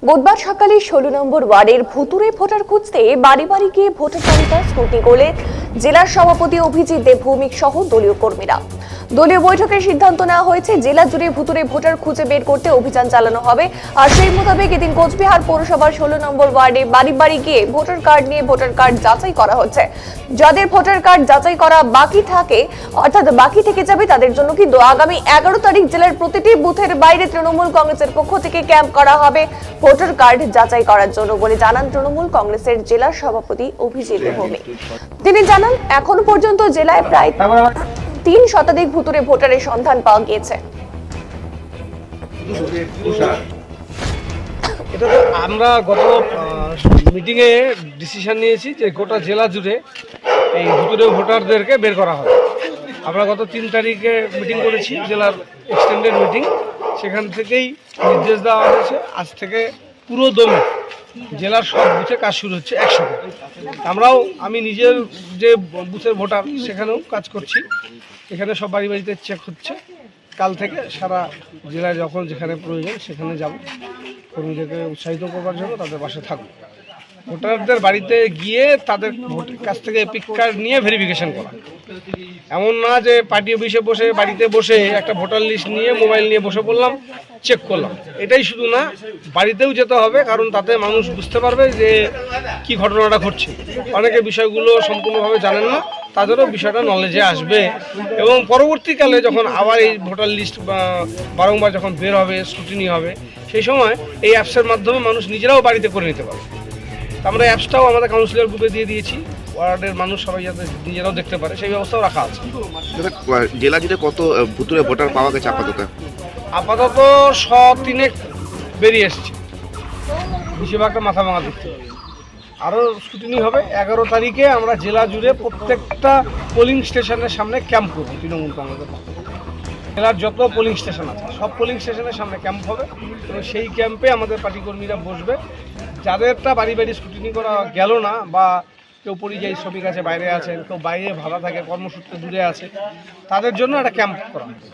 বুধবার সকালে 16 নম্বর ওয়ার্ডের ভুতুরে ভোটার খুঁজতে বাড়ি বাড়ি গিয়ে ভোটার তালিকা স্ক্রুটিনি করলেন জেলার সভাপতি অভিজিৎ দেব ভৌমিক সহ দলীয় কর্মীরা। দলীয় বৈঠকে সিদ্ধান্ত নেওয়া হয়েছে জেলা জুড়ে ভুতুরে ভোটার খুঁজে বের করতে অভিযান চালানো হবে। আর সেই মোতাবেক এদিন কোচবিহার পৌরসভার 16 নম্বর ওয়ার্ডে বাড়ি বাড়ি গিয়ে ভোটার কার্ড নিয়ে ভোটার কার্ড যাচাই করা হচ্ছে। যাদের ভোটার কার্ড যাচাই করা বাকি থাকে অর্থাৎ বাকি থেকে যাবে তাদের জন্য কিন্তু আগামী 11 তারিখ জেলার প্রতিটি বুথের বাইরে তৃণমূল কংগ্রেসের পক্ষ থেকে ক্যাম্প করা হবে ভোটার কার্ড যাচাই করার জন্য বলে জানান তৃণমূল কংগ্রেসের জেলা সভাপতি অভিজিৎ ভৌমিক। তিনি জানান এখনো পর্যন্ত জেলায় প্রায় 3 শতাধিক ভুতুরে ভোটারের সন্ধান পাওয়া গিয়েছে। এটা তো আমরা গত মিটিংয়ে ডিসিশন নিয়েছি যে গোটা জেলা জুড়ে এই ভুতুরে ভোটারদেরকে বের করা হবে। আমরা গত 3 তারিখে মিটিং করেছি, জেলার এক্সটেন্ডেড মিটিং। সেখান থেকেই নির্দেশ দেওয়া হয়েছে আজ থেকে পুরো দমে জেলার সব বুথে কাজ শুরু হচ্ছে একসাথে। আমি নিজের যে বুথের ভোটার সেখানেও কাজ করছি। এখানে সব বাড়ি বাড়িতে চেক হচ্ছে। কাল থেকে সারা জেলায় যখন যেখানে প্রয়োজন সেখানে যাব, কর্মীদেরকে উৎসাহিত করবার জন্য তাদের পাশে থাকবো। ভোটারদের বাড়িতে গিয়ে তাদের ভোটের কাছ থেকে এপিক কার্ড নিয়ে ভেরিফিকেশন করা। এমন না যে পার্টি অফিসে বসে বাড়িতে বসে একটা ভোটার লিস্ট নিয়ে মোবাইল নিয়ে বসে পড়লাম, চেক করলাম। এটাই শুধু না, বাড়িতেও যেতে হবে, কারণ তাতে মানুষ বুঝতে পারবে যে কি ঘটনাটা ঘটছে। অনেকে বিষয়গুলো সম্পূর্ণভাবে জানেন না, তাদেরও বিষয়টা নলেজে আসবে এবং পরবর্তীকালে যখন আবার এই ভোটার লিস্ট বারংবার যখন বের হবে, স্ক্রুটিনি হবে, সেই সময় এই অ্যাপসের মাধ্যমে মানুষ নিজেরাও বাড়িতে করে নিতে পারে। আমরা অ্যাপসটাও আমাদের কাউন্সিলর গ্রুপে দিয়ে দিয়েছি, ওয়ার্ডের মানুষ সবাই যাতে নিজেরাও দেখতে পারে সেই ব্যবস্থাও রাখা আছে। জেলা জুড়ে কত ভুতুরে ভোটার পাওয়া গেছে আপাতত 103 বেরিয়ে এসছে, বেশিরভাগটা মাথা ভাঙা দিচ্ছে। আরও স্ক্রুটিনি হবে। 11 তারিখে আমরা জেলা জুড়ে প্রত্যেকটা পোলিং স্টেশনের সামনে ক্যাম্প করব তৃণমূল কংগ্রেসের পক্ষে। জেলার যত পোলিং স্টেশন আছে সব পোলিং স্টেশনের সামনে ক্যাম্প হবে এবং সেই ক্যাম্পে আমাদের পার্টি কর্মীরা বসবে। যাদেরটা বাড়ি বাড়ি স্ক্রুটিনি করা গেল না, বা কেউ পরিযায়ী শ্রমিক আছে, বাইরে আছেন, কেউ বাইরে ভাড়া থাকে, কর্মসূত্রে দূরে আছে, তাদের জন্য একটা ক্যাম্প করা হবে।